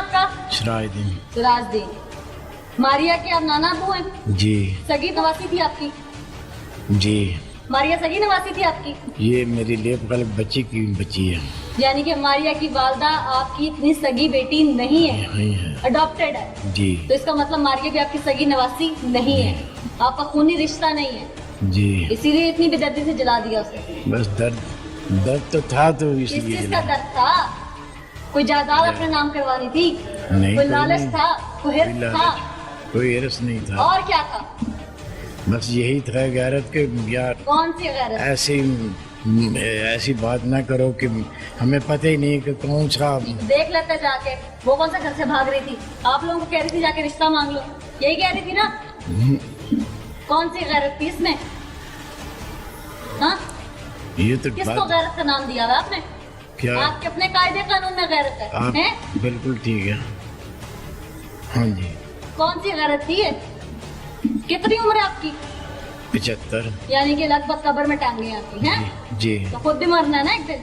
आपका? सिराजुद्दीन। सिराजुद्दीन। मारिया के आप नाना अबू हैं? जी सगी नवासी थी आपकी? जी। मारिया सगी नवासी थी आपकी? ये मेरी लेप कल बच्ची की बच्ची है। यानी कि मारिया की वालदा आपकी इतनी सगी बेटी नहीं है, नहीं है। अडॉप्टेड है। जी तो इसका मतलब मारिया भी आपकी सगी नवासी नहीं है, आपका खूनी रिश्ता नहीं है। जी। इसीलिए इतनी बेदर्दी से जला दिया उसे। बस दर्द दर्द तो था तो किस इसलिए चीज का जला। दर्द था? कोई जायदाद अपने नाम करवानी थी? नहीं, कोई कोई लालच नहीं। था? कोई हिर्स कोई था? कोई हिरस नहीं था। और क्या था? बस यही था गैरत के यार कौन सी गैरत? ऐसी बात ना करो कि हमें पता ही नहीं कि कौन सा। देख लेते जाके वो कौन सा घर से भाग रही थी, आप लोगों को कह रही थी जाके रिश्ता मांग लो, यही कह रही थी ना? कौन सी गैरत थी इसमें? हाँ, ये तो किसको बात गैरत का नाम दिया हुआ आपने? क्या आपके अपने कायदे कानून में गैरत है, आप हैं? बिल्कुल ठीक है। हाँ जी। कौन सी गैरत थी ये? कितनी उम्र है आपकी? 75। यानी कि लगभग कब्र में टांग गई आपकी, हैं? जी तो खुद भी मरना है ना एक दिन,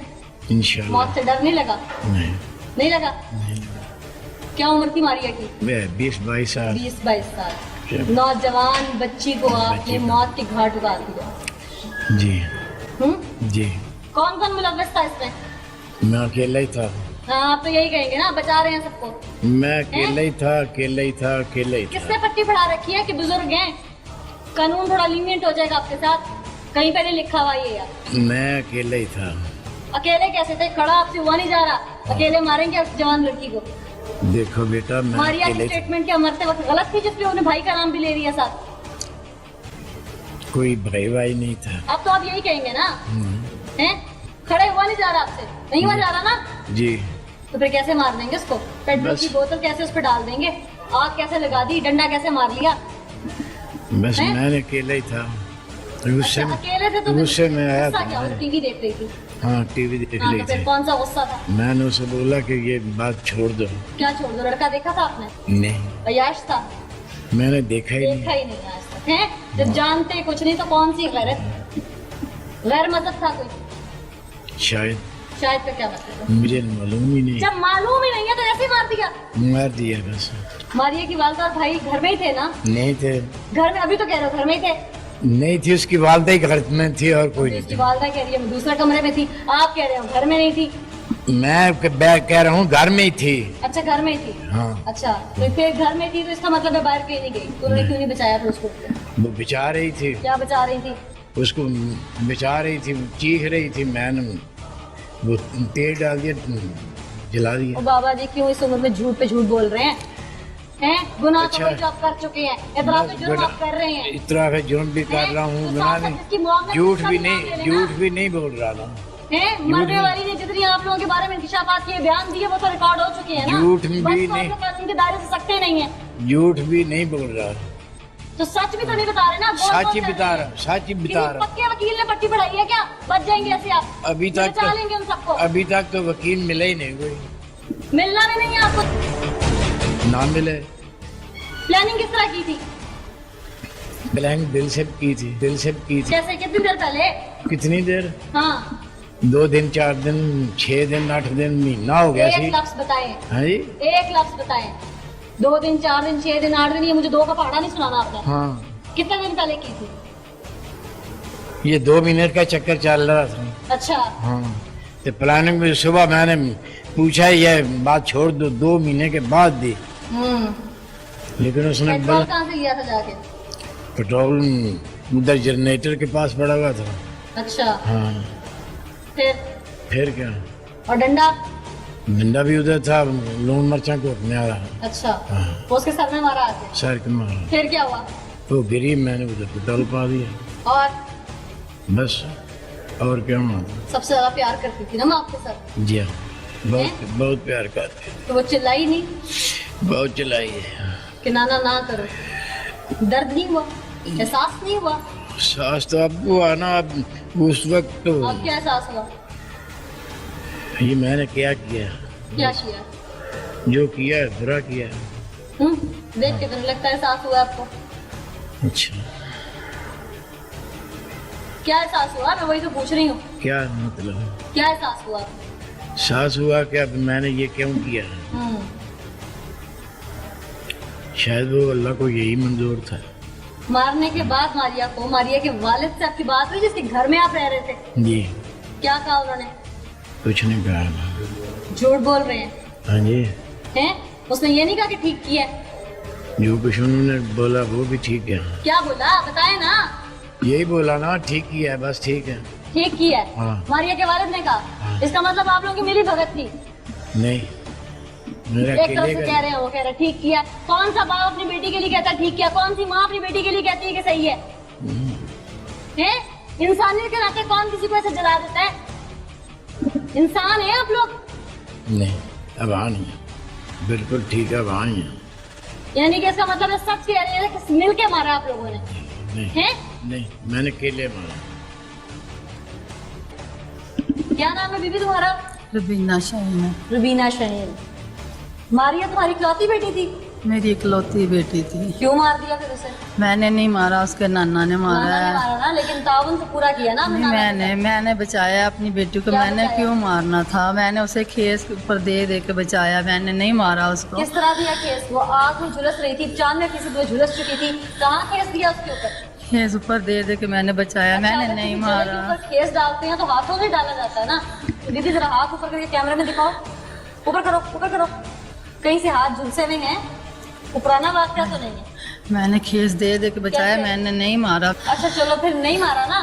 इंशाल्लाह। मौत से डर नहीं लगा? नहीं नहीं लगा? नहीं। क्या उम्र थी मारिया की? मैं 20-22 साल। 20-22 साल। क्या? नौजवान बच्ची को आपने बच्ची को। मौत के घाट उतार दिया। जी जी। कौन कौन मुलव्वस था इसमें? मैं अकेला ही था। हाँ, आप तो यही कहेंगे ना, बचा रहे हैं सबको। मैं अकेला ही था, अकेला ही था, अकेला ही किसने था। पट्टी पढ़ा रखी है कि बुजुर्ग हैं, कानून थोड़ा लीनियंट हो जाएगा आपके साथ? कहीं पे नहीं लिखा हुआ ये यार। मैं अकेला ही था। अकेले कैसे थे? खड़ा आपसे हुआ नहीं जा रहा, अकेले मारेंगे उस जवान लड़की को? देखो बेटा मैं मारिया की अकेले था। स्टेटमेंट क्या मरते वक्त गलत थी, जिसपे उन्हें भाई का नाम भी ले लिया साथ? कोई भाई नहीं था। अब तो आप यही कहेंगे ना, हैं? खड़े हुआ नहीं जा रहा आपसे, नहीं हुआ जा रहा ना, जी। तो फिर कैसे मार देंगे उसको? पेट्रोल बस। की बोतल कैसे उस पर डाल देंगे? आग कैसे लगा दी? डंडा कैसे मार लिया? बस हैं? मैंने अकेला ही था। गुस्से अच्छा, अकेले थे तो गुस्से में आया गुस्सा क्या? था। वो टीवी देख रही थी। हाँ टीवी देख हाँ, रही तो फिर थी। कौन सा गुस्सा था? मैंने उसे बोला कि ये बात छोड़ दो। क्या छोड़ दो? लड़का देखा था आपने? नहीं अयाश था? मैंने देखा ही देखा नहीं। ही नहीं आज तक, हैं? जब जानते कुछ नहीं तो कौन सी गैरत? गैर मजहब था कोई? शायद शायद का क्या मतलब? मुझे मालूम ही नहीं। जब मालूम ही नहीं है तो ऐसे ही मार दिया? मार दिया बस। मारिया की वालदा और भाई घर में ही थे ना? नहीं थे। घर में? अभी तो कह रहे हो घर में ही थे। नहीं थी, उसकी वालदा ही घर में थी और कोई नहीं उसकी था। वालदा कह रही है दूसरे कमरे में थी, आप कह रहे हो घर में नहीं थी। मैं कह रहा हूँ घर में ही थी। अच्छा, घर में ही थी। हाँ। अच्छा, तो फिर घर में थी तो इसका मतलब है बाहर कहीं नहीं गई, तो उन्होंने क्यों नहीं बचाया फिर उसको? वो बचा रही थी, क्या बचा रही थी? उसको बचा रही थी, चीख रही थी। मैंने वो तेल डाल दिया, जला ओ दिया। बाबा जी, क्यों इस उम्र में झूठ पे झूठ बोल रहे हैं? हैं? गुनाह तो अच्छा। वही जो आप कर चुके हैं, इतना तो जुर्म आप कर रहे हैं। इतना का जुर्म भी कर रहा हूँ, तो गुनाह साथ साथ इसकी नहीं, मुआवजा झूठ इसका भी नाम ले नहीं, लेना। झूठ भी नहीं बोल रहा था। हैं? मरने वाली ने जितनी आप लोगों के बारे में इंकशाफात किए, बयान दिए, वो तो रिकॉर्ड हो चुके हैं ना। झूठ भी बस तो नहीं। आप लोग कानून के दायरे से सकते नहीं है। झूठ भी नहीं बोल रहा, तो सच भी तो नहीं बता रहे ना? बोल सच बोल ही कर बता रहे हैं। रहा, सच ही बता किसी रहा। पक्के वकील ने पट्टी पढ़ाई है क्या? बच जाएंगे ऐसे आप? अभी तक बचा लेंगे उन सबको? अभी तक तो वकील मिला ही नहीं, कोई मिलना भी नहीं है आपको। ना मिले। प्लानिंग किस तरह की थी? ब्लैंक दिल से की थी, दिल से की थी। जैसे कितनी देर पहले? कितनी देर? हाँ, 2 दिन 4 दिन 6 दिन 8 दिन महीना हो गया एक सी। लफ्ज बताए। हाँ जी। एक लफ्ज बताए। 2 दिन 4 दिन 6 दिन 8 दिन, ये मुझे 2 का पहाड़ा नहीं सुनाना आपने। हाँ, कितने दिन पहले की थी? ये 2 मिनट का चक्कर चल रहा था। अच्छा, हाँ, तो प्लानिंग में सुबह मैंने पूछा ये बात छोड़ दो, 2 महीने के बाद दी, लेकिन उसने पेट्रोल कहाँ से लिया था जाके? पेट्रोल उधर जनरेटर के पास पड़ा हुआ था। अच्छा, हाँ, फिर क्या, और डंडा? डंडा भी उधर था, लून मरचा को अपने आ रहा। अच्छा, हाँ। वो उसके सर में मारा आके? सर के मारा, फिर क्या हुआ? वो गिरी, मैंने उधर पेट्रोल पा दिया, और बस। और क्या हुआ? सबसे ज्यादा प्यार करती थी ना मैं आपके साथ? जी हाँ, बहुत बहुत प्यार करते, तो वो चिल्लाई नहीं बहुत चलाई है। कि नाना ना करो? दर्द नहीं हुआ? एहसास नहीं हुआ? सास तो अब हुआ ना, अब उस वक्त तो अब क्या एहसास हुआ? ये मैंने क्या किया, क्या किया? जो किया है बुरा किया है। देख के तो नहीं लगता एहसास हुआ आपको। अच्छा, क्या एहसास हुआ? मैं वही तो पूछ रही हूँ, क्या मतलब? क्या एहसास हुआ? सास हुआ कि अब मैंने ये क्यों किया, शायद वो अल्लाह को यही मंजूर था। मारने के बाद मारिया के वालिद से आपकी बात हुई जिसके घर में आप रह रहे थे? जी। क्या कहा उन्होंने? कुछ नहीं कहा। झूठ बोल रहे हैं? हाँ जी। हैं? उसने ये नहीं कहा कि ठीक किया है? जो कुछ उन्होंने बोला वो भी ठीक है। क्या बोला बताए ना? यही बोला ना, ठीक किया है, बस ठीक है। ठीक किया है? हाँ। मारिया के वालिद ने कहा? हाँ। इसका मतलब आप लोगों की मिली भगत थी? नहीं, मेरा एक तरफ से अकेले कह रहे हैं, वो कह रहे हैं ठीक किया। कौन सा बाप अपनी बेटी के लिए कहता है ठीक किया? कौन सी माँ अपनी बेटी के लिए कहती है कि सही है? हैं? इंसानियत के नाते कौन किसी को ऐसे जला देता है? इंसान है आप लोग? नहीं, अब हाँ नहीं, बिल्कुल ठीक है, अब हाँ नहीं है। यानी कि इसका मतलब है सच कह रहे हैं कि मिल के मारा आप लोगों ने? नहीं, हैं? नहीं, मैंने अकेले मारा। क्या नाम है बीबी तुम्हारा? रुबीना शाहीन। रुबीना शाहीन। मारिया तुम्हारी इकलौती बेटी थी? मेरी इकलौती बेटी थी। क्यों मार दिया फिर उसे? मैंने नहीं मारा, उसके नाना ने मारा नाना ने है। मारा ना, लेकिन ताउन तो पूरा किया ना नहीं, नाना ने। मैंने बचाया अपनी बेटी को। क्या मैंने बचाया? क्यों मारना था? मैंने उसे खेस के ऊपर दे के बचाया, मैंने नहीं मारा उसको। किस तरह दिया केस? वो आग में झुलस रही थी, चांद में किसी में झुलस चुकी थी, कहाँ केस दिया उसके ऊपर? खेस ऊपर दे के मैंने बचाया, अच्छा, मैंने अगर नहीं किसी जगह के मारा। ऊपर केस डालते हैं तो हाथों से डाला जाता है ना। तो दीदी जरा हाथ ऊपर करके कैमरे में दिखाओ। ऊपर करो, ऊपर करो। कहीं से हाथ झुलसे हुए हैं? पुराना वाकया तो नहीं है? मैंने खेस दे के बचाया, क्या? मैंने नहीं मारा। अच्छा चलो, फिर नहीं मारा ना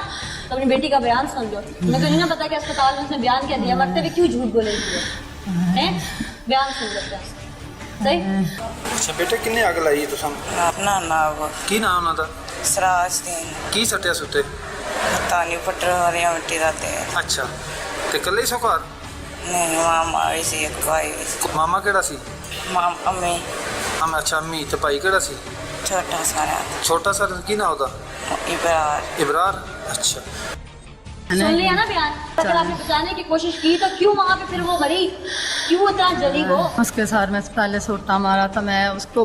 तो अपनी बेटी का बयान सुन लो। मैं तो नहीं ना पता कि अस्पताल में उसने बयान क्या दिया, मरते हुए क्यों झूठ बोलेगी है? बयान सुन लेते हैं सही। ਅੱਛਾ ਬੇਟੇ ਕਿੰਨੇ ਅੱਗ ਲਾਈ ਤੁਸੀਂ? ਆਪਣਾ ਨਾਮ ਕੀ ਨਾਮ ਉਹਨਾਂ ਦਾ? ਸਰਾਜ ਸਿੰਘ ਕੀ ਸੱਟਿਆ ਸੁੱਤੇ? ਤਾਨੀ ਪਟਰ ਹਰੀਆਂ ਮਿੱਟੀ ਦਾ ਤੇਲ। ਅੱਛਾ ਤੇ ਇਕੱਲੇ ਹੀ ਸੋ ਘਰ? ਨਹੀਂ ਮਾਮਾ ਆਈ ਸੀ, ਇੱਕ ਆਈ ਹੋਈ ਸੀ। ਮਾਮਾ ਕਿਹੜਾ ਸੀ? ਅੰਮੀ ਅੱਛਾ ਅੰਮੀ ਤੇ ਭਾਈ ਕਿਹੜਾ ਸੀ? ਛੋਟਾ ਸਾਰਾ ਛੋਟਾ ਸਰ ਕੀ ਨਾਂ ਉਹਦਾ? ਇਬਰਾਰ। ਇਬਰਾਰ। ਅੱਛਾ सुन लिया ना बयान? अगर आपने बचाने की कोशिश की तो क्यों वहाँ पे फिर वो मरी? क्यों इतना जली वो? उसके साथ में पहले सोटा मारा था, मैं उसको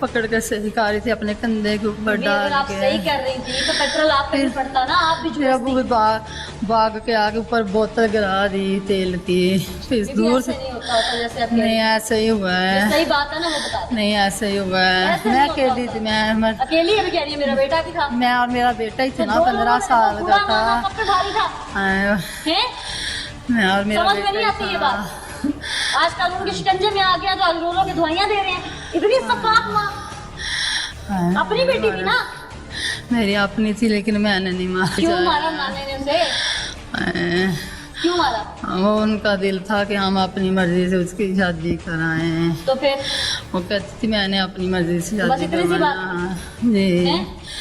पकड़ के सही कर रही थी अपने कंधे के ऊपर अगर डाल आप सही के। कर रही थी तो पेट्रोल आप पे भी पड़ता ना, आप भी फिर अब झुलसती। वो भाग के आगे ऊपर बोतल गिरा दी तेल की। फिर ये भी दूर ऐसे से नहीं होता होता जैसे आप कह रही नहीं, हैं। ऐसे ही हुआ जो है। सही बात है ना वो बता दें। नहीं, ऐसे ही हुआ है। ऐसे मैं नहीं होता अकेली थी, होता। मैं अकेली अभी कह रही है, मेरा बेटा भी था। मैं और मेरा बेटा ही थे ना, दो 15 लोगों ने साल तो का पूरा मामला था। सब पे भारी था हाँ, हैं? मैं और मेरा समझ में बेटा नहीं ही आती ये था। बात। आजकल उनके शिकंजे में आ गया तो आज रो रो के दवाइयाँ दे रहे हैं। इतनी सकात माँ हाँ, अपनी बेटी थी ना? मेरी अपनी थी, लेकिन मैंने नहीं मारा। क्यों मारा नाने ने उसे? हाँ, क्यों मारा? वो उनका दिल था कि हम अपनी मर्जी से उसकी शादी कराएं। तो फिर वो कहती थी मैंने अपनी मर्जी से बस शादी इतनी सी बात? करवाना। जी। हैं?